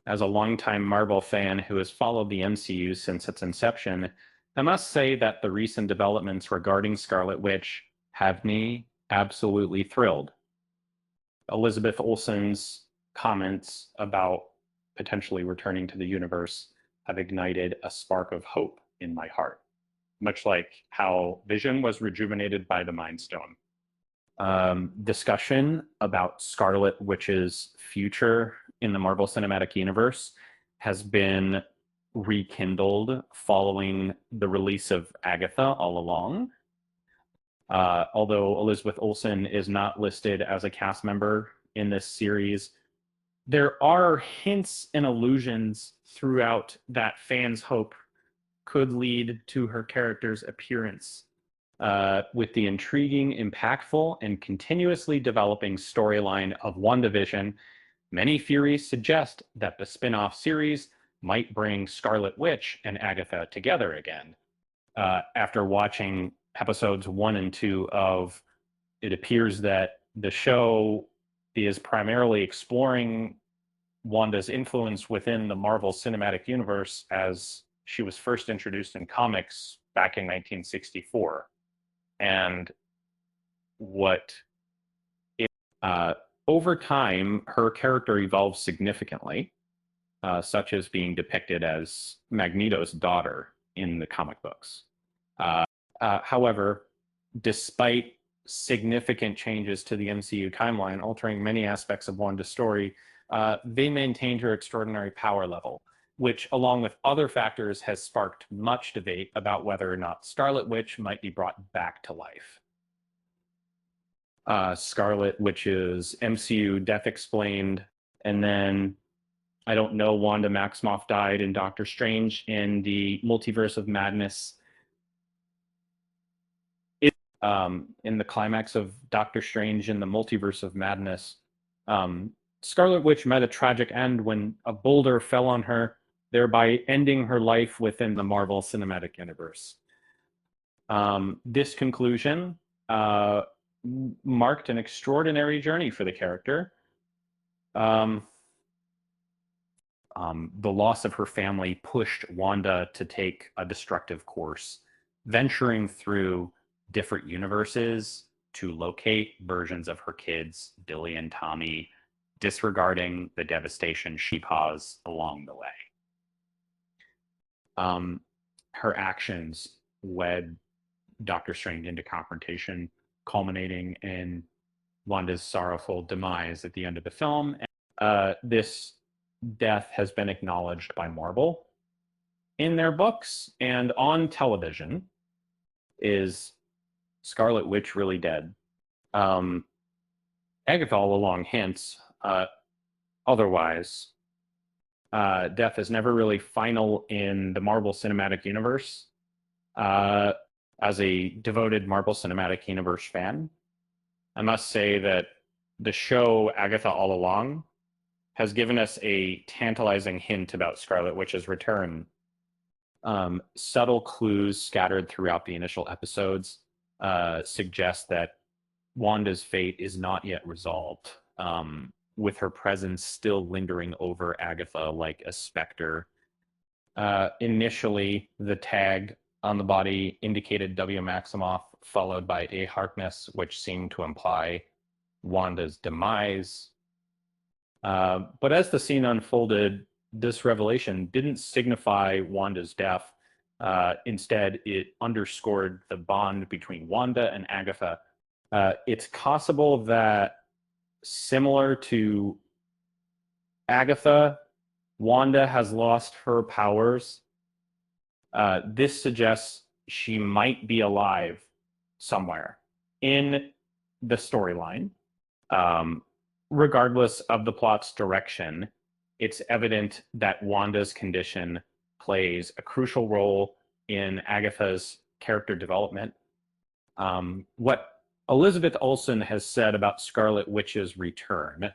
As a longtime Marvel fan who has followed the MCU since its inception, I must say that the recent developments regarding Scarlet Witch have me absolutely thrilled. Elizabeth Olsen's comments about potentially returning to the universe have ignited a spark of hope in my heart, much like how Vision was rejuvenated by the Mind Stone. Discussion about Scarlet Witch's future in the Marvel Cinematic Universe has been rekindled following the release of Agatha All Along. Although Elizabeth Olsen is not listed as a cast member in this series, there are hints and allusions throughout that fans hope could lead to her character's appearance. With the intriguing, impactful, and continuously developing storyline of WandaVision, many theories suggest that the spin-off series might bring Scarlet Witch and Agatha together again. After watching episodes 1 and 2 of, it appears that the show is primarily exploring Wanda's influence within the Marvel Cinematic Universe as she was first introduced in comics back in 1964. And what over time, her character evolves significantly, such as being depicted as Magneto's daughter in the comic books. However, despite significant changes to the MCU timeline, altering many aspects of Wanda's story, they maintained her extraordinary power level, which, along with other factors, has sparked much debate about whether or not Scarlet Witch might be brought back to life. Scarlet Witch's MCU death explained, and then, I don't know, Wanda Maximoff died in Doctor Strange in the Multiverse of Madness. In the climax of Doctor Strange in the Multiverse of Madness, Scarlet Witch met a tragic end when a boulder fell on her, thereby ending her life within the Marvel Cinematic Universe. This conclusion marked an extraordinary journey for the character. The loss of her family pushed Wanda to take a destructive course, venturing through different universes to locate versions of her kids, Dilly and Tommy, disregarding the devastation she caused along the way. Her actions led Doctor Strange into confrontation, culminating in Wanda's sorrowful demise at the end of the film. This death has been acknowledged by Marvel in their books and on television. Is Scarlet Witch really dead? Agatha All Along hints otherwise. Death is never really final in the Marvel Cinematic Universe. As a devoted Marvel Cinematic Universe fan, I must say that the show Agatha All Along has given us a tantalizing hint about Scarlet Witch's return. Subtle clues scattered throughout the initial episodes suggest that Wanda's fate is not yet resolved, with her presence still lingering over Agatha like a specter. Initially, the tag on the body indicated W. Maximoff, followed by A. Harkness, which seemed to imply Wanda's demise. But as the scene unfolded, this revelation didn't signify Wanda's death. Instead, it underscored the bond between Wanda and Agatha. It's possible that, similar to Agatha, Wanda has lost her powers. This suggests she might be alive somewhere in the storyline. Regardless of the plot's direction, it's evident that Wanda's condition plays a crucial role in Agatha's character development. What Elizabeth Olsen has said about Scarlet Witch's return.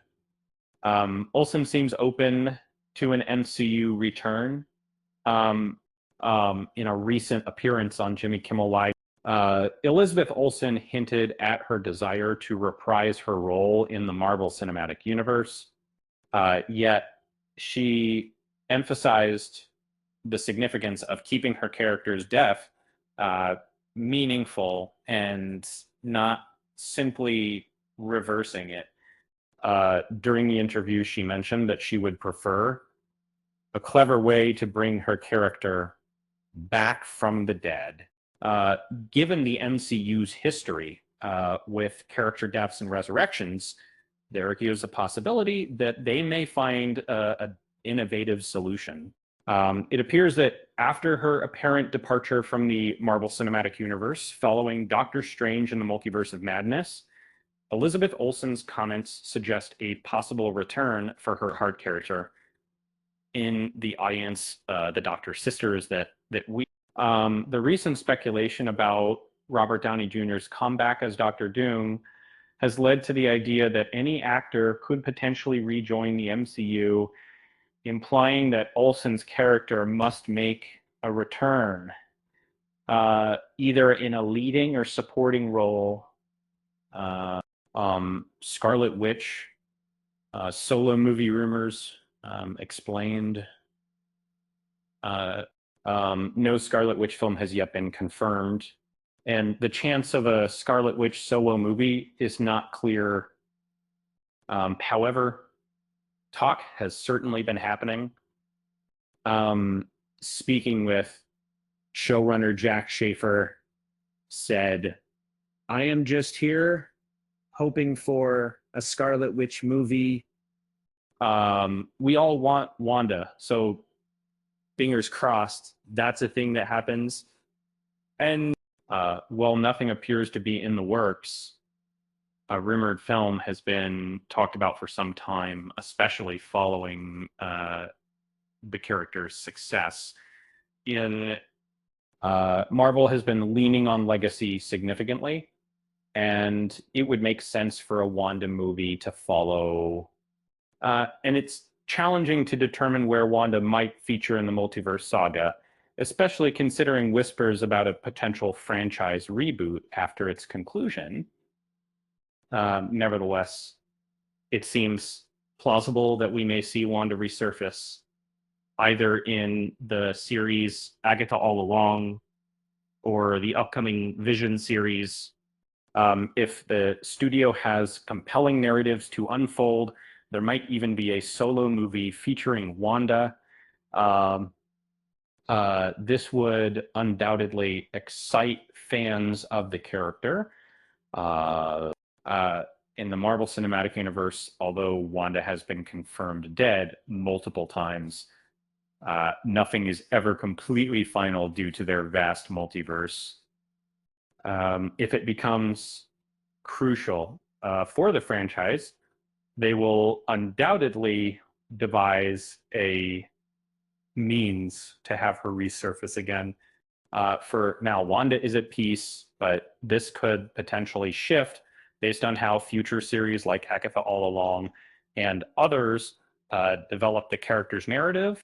Olsen seems open to an MCU return. In a recent appearance on Jimmy Kimmel Live, Elizabeth Olsen hinted at her desire to reprise her role in the Marvel Cinematic Universe. Yet, she emphasized the significance of keeping her character's death uh, meaningful and not simply reversing it. During the interview, she mentioned that she would prefer a clever way to bring her character back from the dead. Uh, Given the MCU's history with character deaths and resurrections, there is a possibility that they may find an innovative solution. It appears that after her apparent departure from the Marvel Cinematic Universe, following Doctor Strange in the Multiverse of Madness, Elizabeth Olsen's comments suggest a possible return for her heart character in the audience, the Doctor sisters that we. The recent speculation about Robert Downey Jr.'s comeback as Doctor Doom has led to the idea that any actor could potentially rejoin the MCU, implying that Olsen's character must make a return, either in a leading or supporting role. Scarlet Witch solo movie rumors explained. No Scarlet Witch film has yet been confirmed, and the chance of a Scarlet Witch solo movie is not clear. However, talk has certainly been happening. Speaking with showrunner Jack Schaefer, said, "I am just here hoping for a Scarlet Witch movie. We all want Wanda, so fingers crossed that's a thing that happens." And while nothing appears to be in the works, a rumored film has been talked about for some time, especially following the character's success. Marvel has been leaning on legacy significantly, and it would make sense for a Wanda movie to follow. And it's challenging to determine where Wanda might feature in the multiverse saga, especially considering whispers about a potential franchise reboot after its conclusion. Nevertheless, it seems plausible that we may see Wanda resurface either in the series Agatha All Along or the upcoming Vision series. If the studio has compelling narratives to unfold, there might even be a solo movie featuring Wanda. This would undoubtedly excite fans of the character. In the Marvel Cinematic Universe, although Wanda has been confirmed dead multiple times, nothing is ever completely final due to their vast multiverse. If it becomes crucial for the franchise, they will undoubtedly devise a means to have her resurface again. For now, Wanda is at peace, but this could potentially shift based on how future series like Agatha All Along and others develop the character's narrative